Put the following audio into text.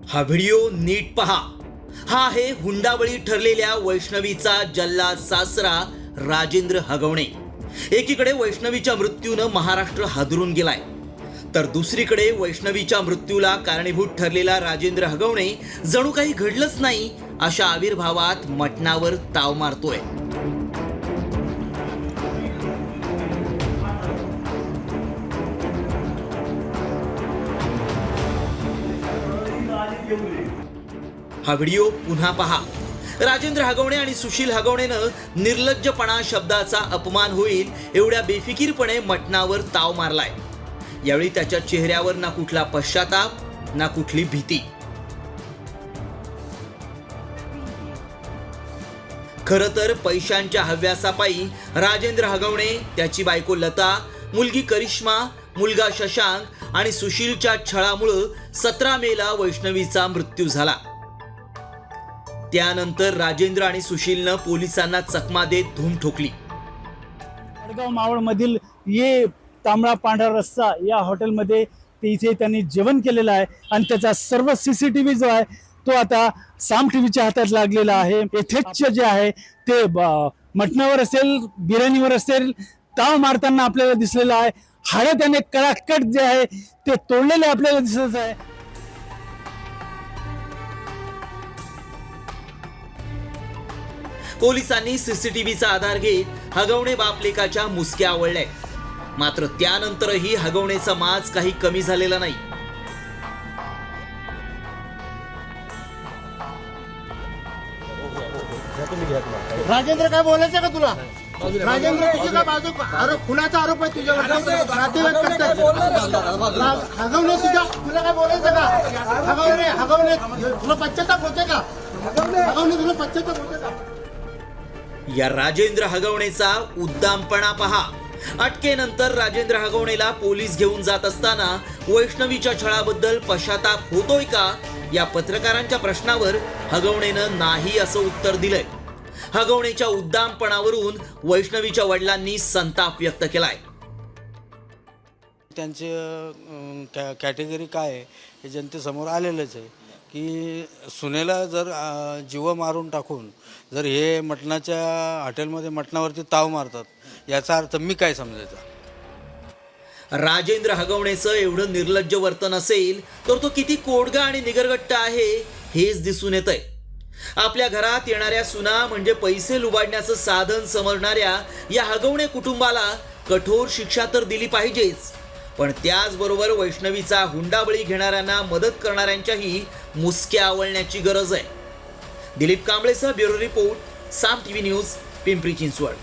हा व्हिडिओ नीट पहा। हा आहे हुंडाबळी ठरलेल्या वैष्णवीचा जल्लाद सासरा राजेंद्र हगवणे। एकीकडे वैष्णवीच्या मृत्यूनं महाराष्ट्र हादरून गेलाय, तर दुसरीकडे वैष्णवीच्या मृत्यूला कारणीभूत ठरलेला राजेंद्र हगवणे जणू काही घडलंच नाही अशा आविर्भावात मटणावर ताव मारतोय। हा व्हिडिओ पुन्हा पहा। राजेंद्र हगवणे आणि सुशील हगवणेनं निर्लज्जपणा शब्दाचा अपमान होईल एवढ्या बेफिकीरपणे मटणावर ताव मारलाय। यावेळी त्याच्या चेहऱ्यावर ना कुठला पश्चाताप ना कुठली भीती। खरं तर पैशांच्या हव्यासापायी राजेंद्र हगवणे, त्याची बायको लता, मुलगी करिश्मा, मुलगा शशांक आणि सुशीलच्या छळामुळे 17 मेला वैष्णवीचा मृत्यू झाला। त्यानंतर राजेंद्र आणि सुशीलनं पोलिसांना चकमा देत धूम ठोकली। वडगाव मावळ मधील ये तांबडा पांढरा रस्सा या हॉटेलमध्ये इथे त्यांनी जेवण केलेलं आहे आणि त्याचा सर्व सीसीटीव्ही जो आहे तो आता साम टीव्हीच्या हातात लागलेला आहे। यथेच्छ जे आहे ते मटणावर असेल, बिर्याणीवर असेल, ताव मारताना आपल्याला दिसलेलं आहे। हाडं त्याने कडाकट जे आहे ते तोडलेले आपल्याला दिसत आहे। पोलिसांनी सीसीटीव्हीचा आधार घेत हगवणे बापलेकाच्या मुसक्या आवळल्या। मात्र त्यानंतरही हगवणेचा माज काही कमी झालेला नाही। राजेंद्र काय बोलायचं का तुला? राजेंद्र तुझी का बाजू खुनाचा आरोप आहे तुझ्यावर, हगवणे तुला काय बोलायचं का? हगवणे तुला पश्चाताप होते का? हगवणे तुला पश्चाताप होते का? या राजेंद्र हगवणेचा उद्दामपणा पहा। अटकेनंतर राजेंद्र हगवणेला पोलीस घेऊन जात असताना वैष्णवीच्या छळाबद्दल पश्चाताप होतोय का या पत्रकारांच्या प्रश्नावर हगवणेनं नाही असं उत्तर दिलंय। हगवणेच्या उद्दामपणावरून वैष्णवीच्या वडिलांनी संताप व्यक्त केलाय। त्यांचे कॅटेगरी काय आहे हे जनतेसमोर आलेलंच आहे की सुनेला जर जीव मारून टाकून जर हे मटणाच्या हॉटेलमध्ये मटणावरती ताव मारतात, याचा अर्थ मी काय समजायचा? राजेंद्र हगवणेचं एवढं निर्लज्ज वर्तन असेल तर तो किती कोडगा आणि निगरगट्ट आहे हेच दिसून येतंय। आपल्या घरात येणाऱ्या सुना म्हणजे पैसे लुबाडण्याचं साधन समजणाऱ्या या हगवणे कुटुंबाला कठोर शिक्षा तर दिली पाहिजेच, पण त्याचबरोबर वैष्णवीचा हुंडाबळी घेणाऱ्यांना मदत करणाऱ्यांच्याही मुसक्या आवळण्याची गरज आहे। दिलीप कांबळेसह ब्युरो रिपोर्ट, साम टीव्ही न्यूज, पिंपरी चिंचवड।